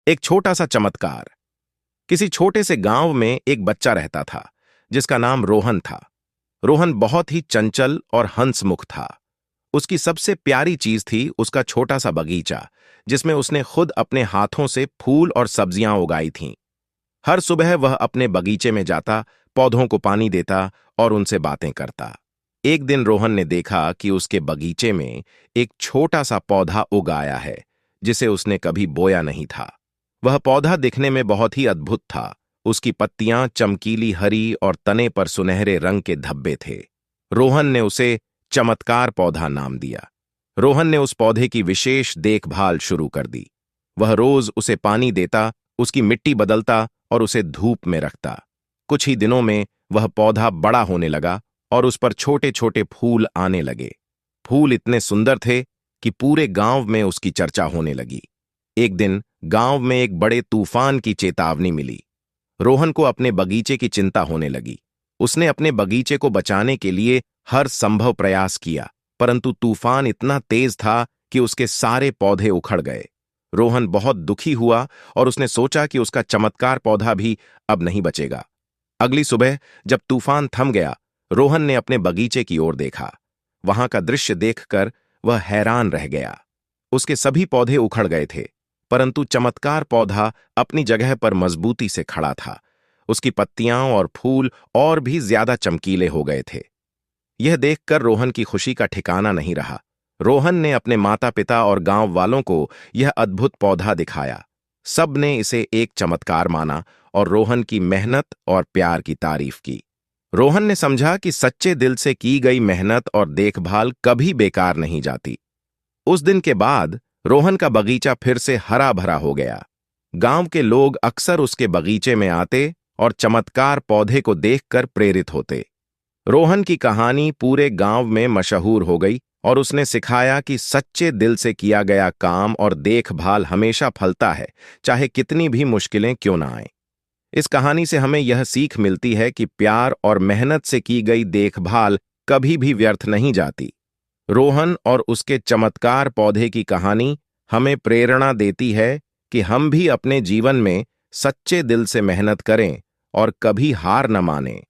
एक छोटा सा चमत्कार। किसी छोटे से गांव में एक बच्चा रहता था जिसका नाम रोहन था। रोहन बहुत ही चंचल और हंसमुख था। उसकी सबसे प्यारी चीज थी उसका छोटा सा बगीचा, जिसमें उसने खुद अपने हाथों से फूल और सब्जियां उगाई थीं। हर सुबह वह अपने बगीचे में जाता, पौधों को पानी देता और उनसे बातें करता। एक दिन रोहन ने देखा कि उसके बगीचे में एक छोटा सा पौधा उग आया है, जिसे उसने कभी बोया नहीं था। वह पौधा दिखने में बहुत ही अद्भुत था। उसकी पत्तियां चमकीली हरी और तने पर सुनहरे रंग के धब्बे थे। रोहन ने उसे चमत्कार पौधा नाम दिया। रोहन ने उस पौधे की विशेष देखभाल शुरू कर दी। वह रोज उसे पानी देता, उसकी मिट्टी बदलता और उसे धूप में रखता। कुछ ही दिनों में वह पौधा बड़ा होने लगा और उस पर छोटे छोटे फूल आने लगे। फूल इतने सुंदर थे कि पूरे गांव में उसकी चर्चा होने लगी। एक दिन गांव में एक बड़े तूफान की चेतावनी मिली। रोहन को अपने बगीचे की चिंता होने लगी। उसने अपने बगीचे को बचाने के लिए हर संभव प्रयास किया, परंतु तूफान इतना तेज था कि उसके सारे पौधे उखड़ गए। रोहन बहुत दुखी हुआ और उसने सोचा कि उसका चमत्कार पौधा भी अब नहीं बचेगा। अगली सुबह जब तूफान थम गया, रोहन ने अपने बगीचे की ओर देखा। वहां का दृश्य देखकर वह हैरान रह गया। उसके सभी पौधे उखड़ गए थे, परंतु चमत्कार पौधा अपनी जगह पर मजबूती से खड़ा था। उसकी पत्तियां और फूल और भी ज्यादा चमकीले हो गए थे। यह देखकर रोहन की खुशी का ठिकाना नहीं रहा। रोहन ने अपने माता पिता और गांव वालों को यह अद्भुत पौधा दिखाया। सब ने इसे एक चमत्कार माना और रोहन की मेहनत और प्यार की तारीफ की। रोहन ने समझा कि सच्चे दिल से की गई मेहनत और देखभाल कभी बेकार नहीं जाती। उस दिन के बाद रोहन का बगीचा फिर से हरा भरा हो गया। गांव के लोग अक्सर उसके बगीचे में आते और चमत्कार पौधे को देखकर प्रेरित होते। रोहन की कहानी पूरे गांव में मशहूर हो गई और उसने सिखाया कि सच्चे दिल से किया गया काम और देखभाल हमेशा फलता है, चाहे कितनी भी मुश्किलें क्यों ना आएं। इस कहानी से हमें यह सीख मिलती है कि प्यार और मेहनत से की गई देखभाल कभी भी व्यर्थ नहीं जाती। रोहन और उसके चमत्कार पौधे की कहानी हमें प्रेरणा देती है कि हम भी अपने जीवन में सच्चे दिल से मेहनत करें और कभी हार न मानें।